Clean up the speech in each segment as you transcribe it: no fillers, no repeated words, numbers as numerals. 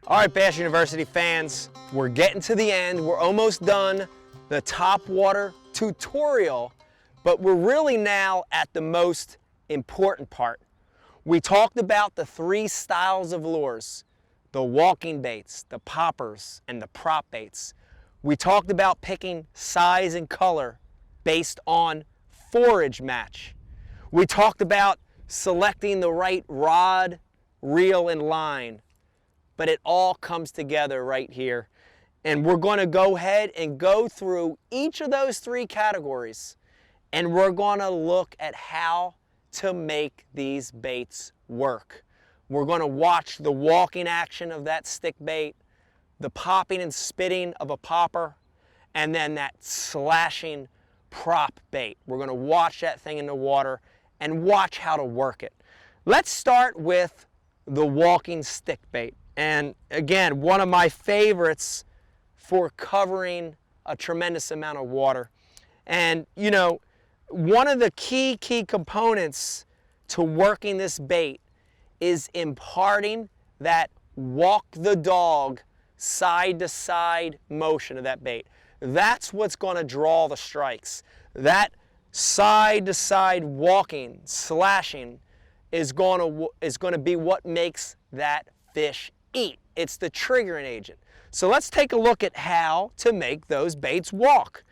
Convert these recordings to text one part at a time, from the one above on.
All right, Bass University fans, we're getting to the end. We're almost done the Topwater tutorial, but we're really now at the most important part. We talked about the 3 styles of lures, the walking baits, the poppers, and the prop baits. We talked about picking size and color based on forage match. We talked about selecting the right rod, reel, and line. But it all comes together right here. And we're going to go ahead and go through each of those 3 categories, and we're going to look at how to make these baits work. We're going to watch the walking action of that stick bait, the popping and spitting of a popper, and then that slashing prop bait. We're going to watch that thing in the water and watch how to work it. Let's start with the walking stick bait. And again, one of my favorites for covering a tremendous amount of water. And you know, one of the key components to working this bait is imparting that walk the dog side to side motion of that bait. That's what's going to draw the strikes. That side to side walking, slashing is going to be what makes that fish eat. It's the triggering agent. So let's take a look at how to make those baits walk.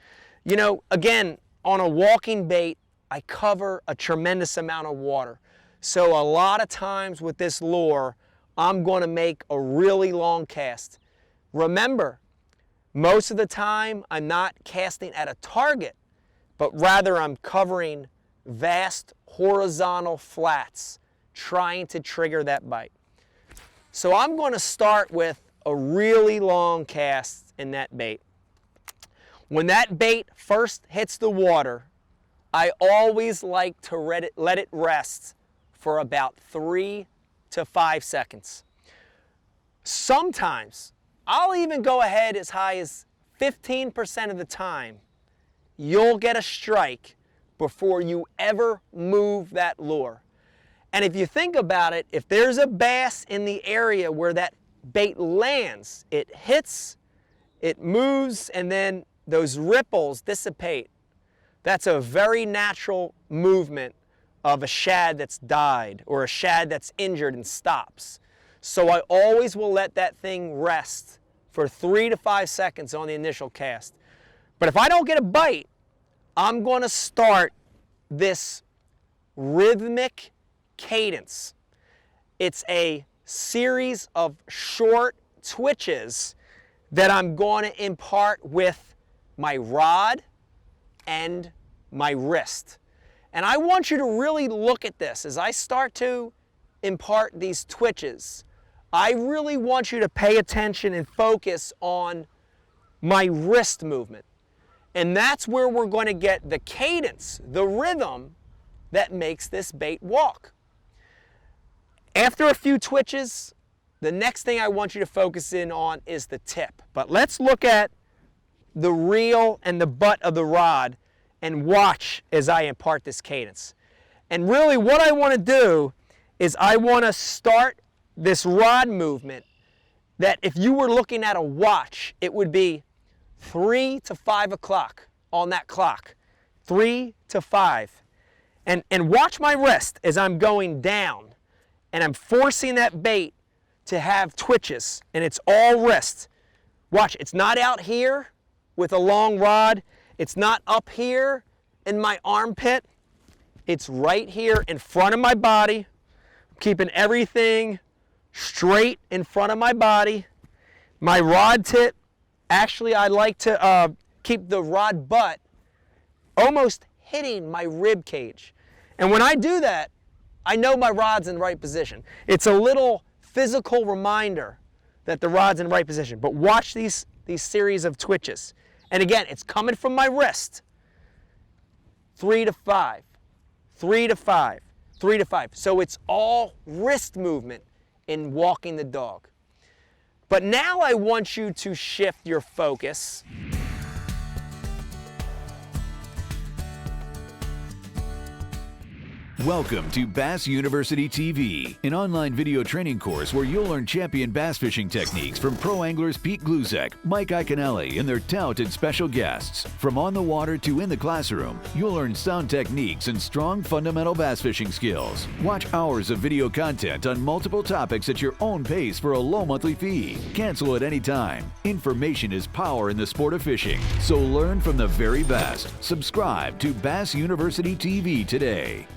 You know, again, on a walking bait, I cover a tremendous amount of water. So a lot of times with this lure, I'm going to make a really long cast. Remember, most of the time I'm not casting at a target, but rather I'm covering vast horizontal flats, trying to trigger that bite. So I'm going to start with a really long cast in that bait. When that bait first hits the water, I always like to let it rest for about 3 to 5 seconds. Sometimes, I'll even go ahead as high as 15% of the time, you'll get a strike before you ever move that lure. And if you think about it, if there's a bass in the area where that bait lands, it hits, it moves, and then those ripples dissipate. That's a very natural movement of a shad that's died or a shad that's injured and stops. So I always will let that thing rest for 3 to 5 seconds on the initial cast. But if I don't get a bite, I'm going to start this rhythmic cadence. It's a series of short twitches that I'm going to impart with my rod and my wrist. And I want you to really look at this as I start to impart these twitches. I really want you to pay attention and focus on my wrist movement. And that's where we're going to get the cadence, the rhythm that makes this bait walk. After a few twitches, the next thing I want you to focus in on is the tip. But let's look at the reel and the butt of the rod and watch as I impart this cadence. And really what I want to do is I want to start this rod movement that if you were looking at a watch, it would be 3 to 5 o'clock on that clock. 3 to 5. And watch my wrist as I'm going down. And I'm forcing that bait to have twitches, and it's all wrist. Watch, it's not out here with a long rod. It's not up here in my armpit. It's right here in front of my body. I'm keeping everything straight in front of my body. My rod tip, actually I like to keep the rod butt almost hitting my rib cage. And when I do that, I know my rod's in the right position. It's a little physical reminder that the rod's in the right position. But watch these series of twitches. And again, it's coming from my wrist. 3 to 5, 3 to 5, 3 to 5. So it's all wrist movement in walking the dog. But now I want you to shift your focus. Welcome to Bass University TV, an online video training course where you'll learn champion bass fishing techniques from pro anglers Pete Glusek, Mike Iaconelli, and their talented special guests. From on the water to in the classroom, you'll learn sound techniques and strong fundamental bass fishing skills. Watch hours of video content on multiple topics at your own pace for a low monthly fee. Cancel at any time. Information is power in the sport of fishing, so learn from the very best. Subscribe to Bass University TV today.